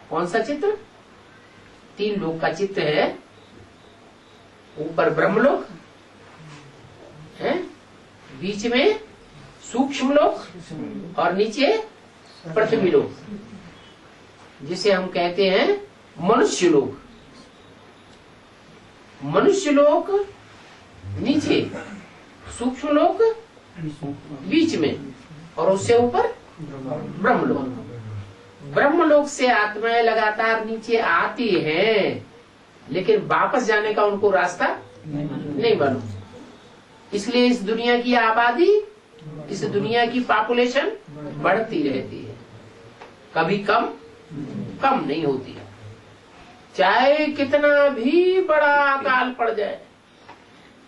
कौन सा चित्र? 3 लोक का चित्र है। ऊपर ब्रह्मलोक है, बीच में सूक्ष्म लोक और नीचे पृथ्वी लोक, जिसे हम कहते हैं मनुष्य लोक। मनुष्य लोक नीचे, सूक्ष्म लोक बीच में और उससे ऊपर ब्रह्मलोक। ब्रह्मलोक से आत्माएं लगातार नीचे आती हैं, लेकिन वापस जाने का उनको रास्ता नहीं मालूम। इसलिए इस दुनिया की आबादी, इस दुनिया की पॉपुलेशन बढ़ती रहती है, कभी कम नहीं होती है। चाहे कितना भी बड़ा अकाल पड़ जाए,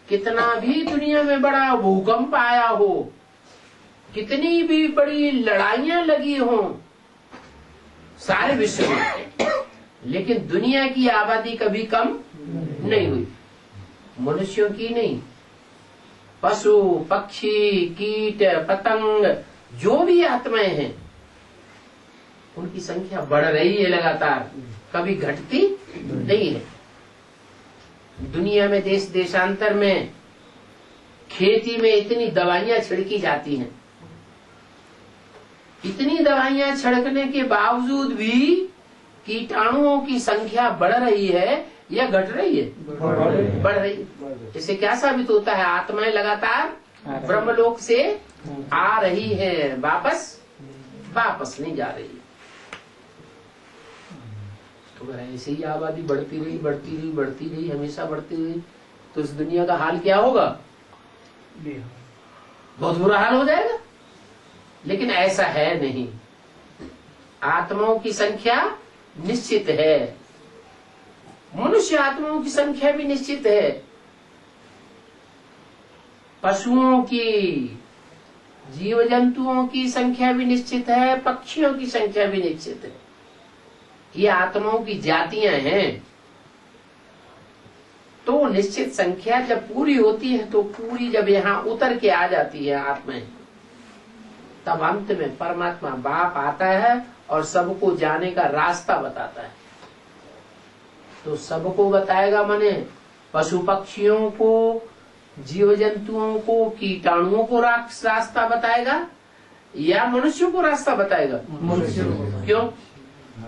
कितना भी दुनिया में बड़ा भूकंप आया हो, कितनी भी बड़ी लड़ाइयां लगी हों सारे विश्व में, लेकिन दुनिया की आबादी कभी कम नहीं हुई। मनुष्यों की नहीं, पशु पक्षी कीट पतंग जो भी आत्माएं हैं उनकी संख्या बढ़ रही है लगातार, कभी घटती नहीं है। दुनिया में देश देशांतर में खेती में इतनी दवाइयां छिड़की जाती हैं, इतनी दवाइयां छिड़कने के बावजूद भी कीटाणुओं की संख्या बढ़ रही है या घट रही है? बढ़ रही है। इससे क्या साबित होता है? आत्माएं लगातार ब्रह्मलोक से आ रही है, वापस नहीं जा रही है। तो अगर ऐसे ही आबादी बढ़ती रही, हमेशा बढ़ती रही, तो इस दुनिया का हाल क्या होगा? बहुत बुरा हाल हो जाएगा। लेकिन ऐसा है नहीं, आत्माओं की संख्या निश्चित है, मनुष्य आत्माओं की संख्या भी निश्चित है, पशुओं की, जीव जंतुओं की संख्या भी निश्चित है, पक्षियों की संख्या भी निश्चित है। ये आत्माओं की जातियां हैं। तो निश्चित संख्या जब पूरी होती है, तो पूरी जब यहाँ उतर के आ जाती है आत्माएं, तब अंत में परमात्मा बाप आता है और सबको जाने का रास्ता बताता है। तो सबको बताएगा, माने पशु पक्षियों को, जीव जंतुओं को, कीटाणुओं को रास्ता बताएगा या मनुष्यों को रास्ता बताएगा? मनुष्य। क्यों?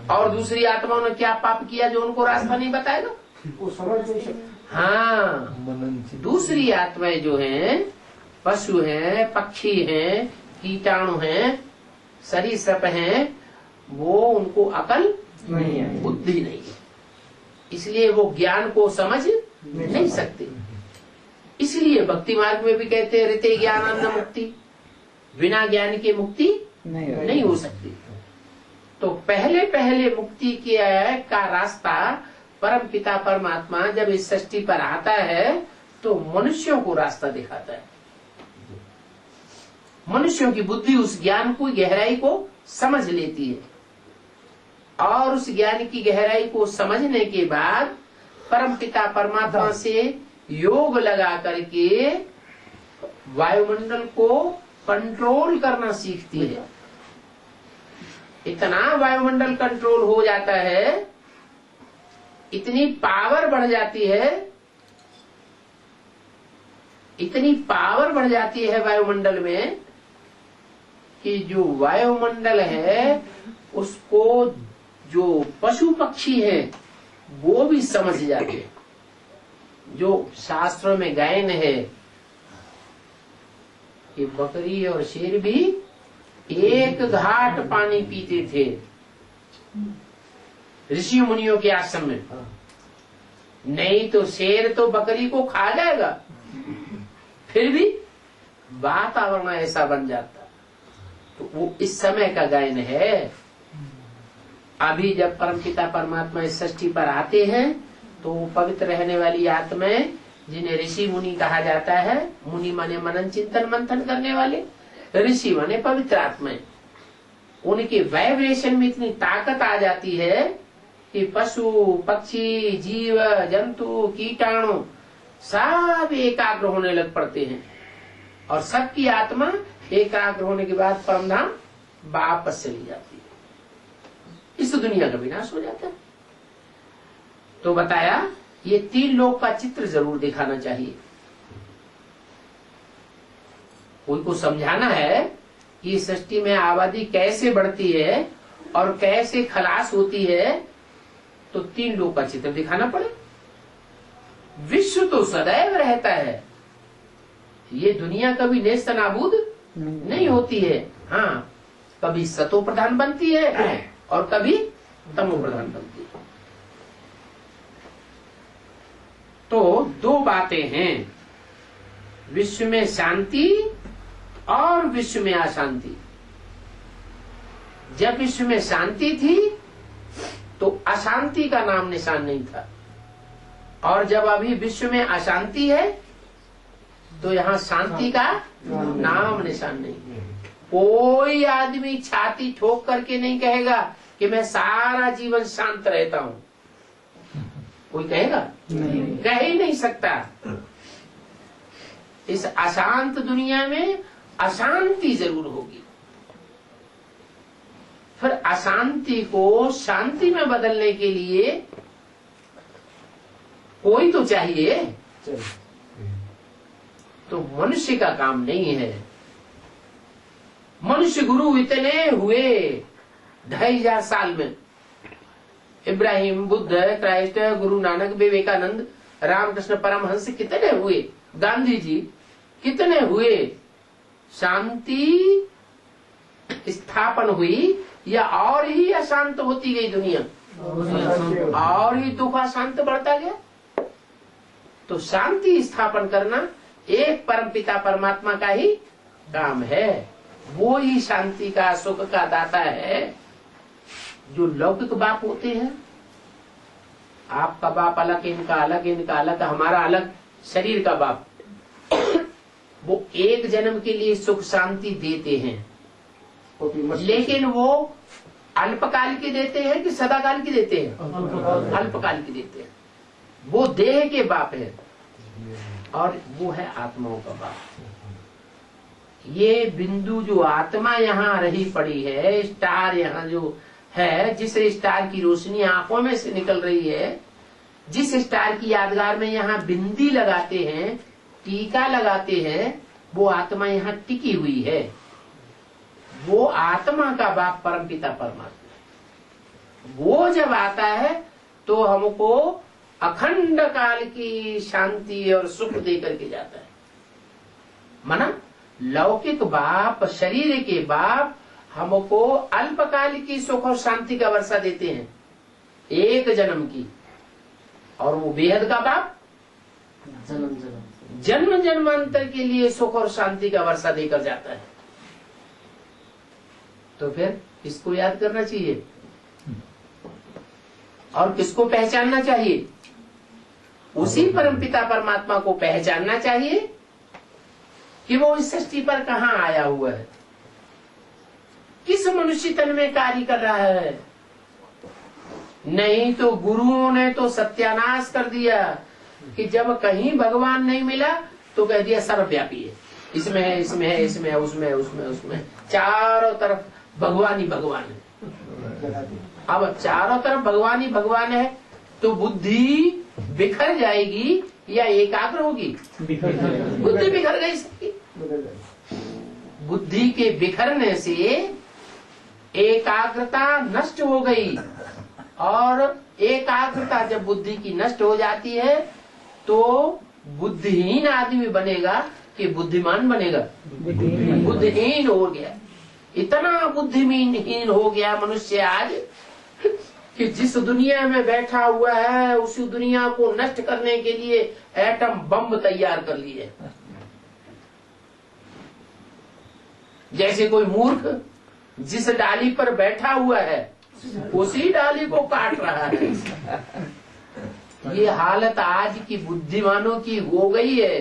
और दूसरी आत्माओं ने क्या पाप किया जो उनको रास्ता नहीं बताएगा? हाँ, दूसरी आत्माएं जो हैं, पशु हैं, पक्षी हैं, कीटाणु हैं, सरीसृप हैं, वो उनको अकल नहीं है, बुद्धि नहीं है, इसलिए वो ज्ञान को समझ नहीं सकते। इसलिए भक्ति मार्ग में भी कहते हैं ऋते ज्ञानान्न मुक्ति, बिना ज्ञान की मुक्ति नहीं हो सकती। तो पहले मुक्ति का रास्ता परम पिता परमात्मा जब इस सृष्टि पर आता है तो मनुष्यों को रास्ता दिखाता है। मनुष्यों की बुद्धि उस ज्ञान को, गहराई को समझ लेती है, और उस ज्ञान की गहराई को समझने के बाद परम पिता परमात्मा से योग लगा करके वायुमंडल को कंट्रोल करना सीखती है। इतना वायुमंडल कंट्रोल हो जाता है, इतनी पावर बढ़ जाती है, इतनी पावर बढ़ जाती है वायुमंडल में कि जो वायुमंडल है उसको जो पशु पक्षी है वो भी समझ जाते हैं। जो शास्त्रों में गायन है कि बकरी और शेर भी एक घाट पानी पीते थे ऋषि मुनियों के आश्रम में, नहीं तो शेर तो बकरी को खा जाएगा, फिर भी वातावरण ऐसा बन जाता। तो वो इस समय का गायन है। अभी जब परमपिता परमात्मा इस सृष्टि पर आते हैं तो पवित्र रहने वाली आत्माएं, जिन्हें ऋषि मुनि कहा जाता है, मुनि माने मनन चिंतन मंथन करने वाले, ऋषि माने पवित्र आत्माएं, उनके वाइब्रेशन में इतनी ताकत आ जाती है कि पशु पक्षी जीव जंतु कीटाणु सब एकाग्र होने लग पड़ते हैं, और सबकी आत्मा एकाग्र होने के बाद परमधाम वापस चली जाती है। इस दुनिया का विनाश हो जाता है। तो बताया ये 3 लोक का चित्र जरूर दिखाना चाहिए। कोई को समझाना है कि सृष्टि में आबादी कैसे बढ़ती है और कैसे खलास होती है, तो 3 लोक का चित्र दिखाना पड़े। विश्व तो सदैव रहता है, ये दुनिया कभी नेस्त नाबूद नहीं होती है। हाँ, कभी सतो प्रधान बनती है और कभी तमो प्रधान बनती है। तो 2 बातें हैं, विश्व में शांति और विश्व में अशांति। जब विश्व में शांति थी तो अशांति का नाम निशान नहीं था, और जब अभी विश्व में अशांति है तो यहाँ शांति का नाम निशान नहीं है। कोई आदमी छाती ठोक करके नहीं कहेगा कि मैं सारा जीवन शांत रहता हूँ। कोई कहेगा? कह ही नहीं सकता। इस अशांत दुनिया में अशांति जरूर होगी। फिर अशांति को शांति में बदलने के लिए कोई तो चाहिए। तो मनुष्य का काम नहीं है। मनुष्य गुरु इतने हुए 2500 साल में, इब्राहिम, बुद्ध, क्राइस्ट, गुरु नानक, विवेकानंद, रामकृष्ण परमहंस कितने हुए, गांधी जी कितने हुए। शांति स्थापन हुई या और ही अशांत होती गई दुनिया, और ही दुख अशांत बढ़ता गया। तो शांति स्थापन करना एक परमपिता परमात्मा का ही काम है। वो ही शांति का, सुख का दाता है। जो लौकिक बाप होते हैं, आपका बाप अलग, इनका अलग, इनका अलग, हमारा अलग, शरीर का बाप, वो एक जन्म के लिए सुख शांति देते हैं, लेकिन वो अल्पकाल की देते हैं कि सदाकाल की देते हैं? अल्पकाल की देते हैं। वो देह के बाप है और वो है आत्माओं का बाप। ये बिंदु जो आत्मा यहाँ रही पड़ी है, स्टार यहाँ जो है, जिस स्टार की रोशनी आंखों में से निकल रही है, जिस स्टार की यादगार में यहाँ बिंदी लगाते हैं, टीका लगाते हैं, वो आत्मा यहाँ टिकी हुई है। वो आत्मा का बाप परमपिता परमात्मा। वो जब आता है तो हमको अखंड काल की शांति और सुख दे करके जाता है। माना लौकिक बाप, शरीर के बाप हमको अल्पकाल की सुख और शांति का वर्षा देते हैं, एक जन्म की, और वो बेहद का बाप जन्म जन्मांतर के लिए सुख और शांति का वर्षा देकर जाता है। तो फिर इसको याद करना चाहिए और किसको पहचानना चाहिए? उसी परमपिता परमात्मा को पहचानना चाहिए कि वो इस सृष्टि पर कहाँ आया हुआ है, किस मनुष्य तन में कार्य कर रहा है। नहीं तो गुरुओं ने तो सत्यानाश कर दिया कि जब कहीं भगवान नहीं मिला तो कह दिया सर्वव्यापी है, इसमें है, इसमें है, इसमें है, उसमें है, उसमें, उसमें, चारों तरफ भगवान ही भगवान है। अब चारों तरफ भगवान ही भगवान है तो बुद्धि बिखर जाएगी या एकाग्र होगी? बुद्धि बिखर गई सबकी। बुद्धि के बिखरने से एकाग्रता नष्ट हो गई, और एकाग्रता जब बुद्धि की नष्ट हो जाती है तो बुद्धिहीन आदमी बनेगा कि बुद्धिमान बनेगा? बुद्धिहीन हो गया। इतना बुद्धिहीन हो गया मनुष्य आज कि जिस दुनिया में बैठा हुआ है उसी दुनिया को नष्ट करने के लिए एटम बम तैयार कर लिए। जैसे कोई मूर्ख जिस डाली पर बैठा हुआ है उसी डाली को काट रहा है। ये हालत आज की बुद्धिमानों की हो गई है।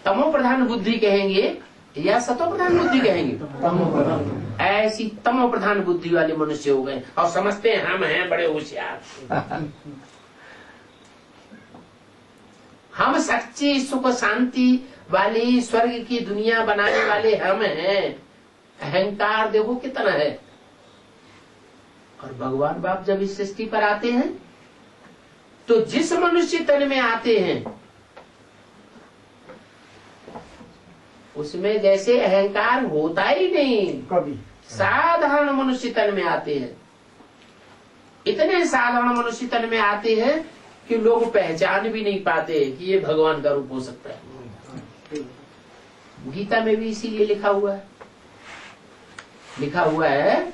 तमो प्रधान बुद्धि कहेंगे या सतो प्रधान बुद्धि कहेंगे? ऐसी तमो प्रधान बुद्धि वाले मनुष्य हो गए और समझते हैं हम हैं बड़े होशियार, हम सच्ची सुख शांति वाली स्वर्ग की दुनिया बनाने वाले हम हैं। अहंकार देखो कितना है। और भगवान बाप जब इस सृष्टि पर आते हैं तो जिस मनुष्य तन में आते हैं उसमें जैसे अहंकार होता ही नहीं, कभी साधारण मनुष्य तन में आते हैं। इतने साधारण मनुष्य तन में आते हैं कि लोग पहचान भी नहीं पाते कि ये भगवान का रूप हो सकता है। गीता में भी इसीलिए लिखा हुआ है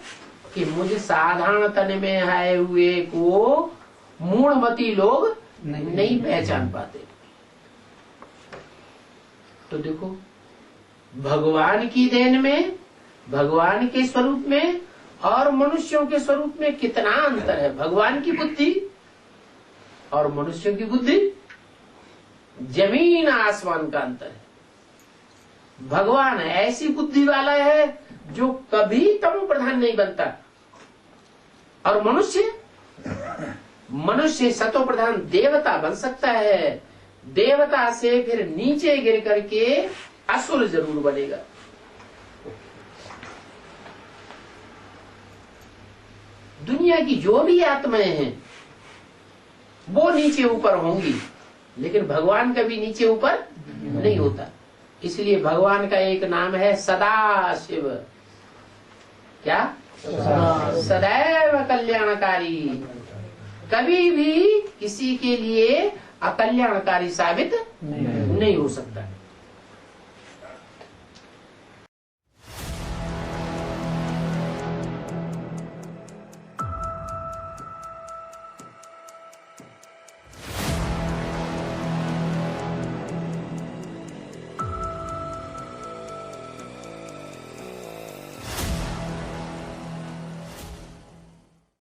कि मुझे साधारण तन में आए हुए को मूढ़मती लोग नहीं पहचान पाते। तो देखो भगवान की देन में, भगवान के स्वरूप में और मनुष्यों के स्वरूप में कितना अंतर है। भगवान की बुद्धि और मनुष्यों की बुद्धि जमीन आसमान का अंतर है। भगवान ऐसी बुद्धि वाला है जो कभी तमो प्रधान नहीं बनता, और मनुष्य सतो प्रधान देवता बन सकता है। देवता से फिर नीचे गिर करके असुर जरूर बनेगा। दुनिया की जो भी आत्माएं हैं वो नीचे ऊपर होंगी, लेकिन भगवान कभी नीचे ऊपर नहीं होता। इसलिए भगवान का एक नाम है सदाशिव। क्या? सदैव कल्याणकारी। कभी भी किसी के लिए अकल्याणकारी साबित नहीं हो सकता।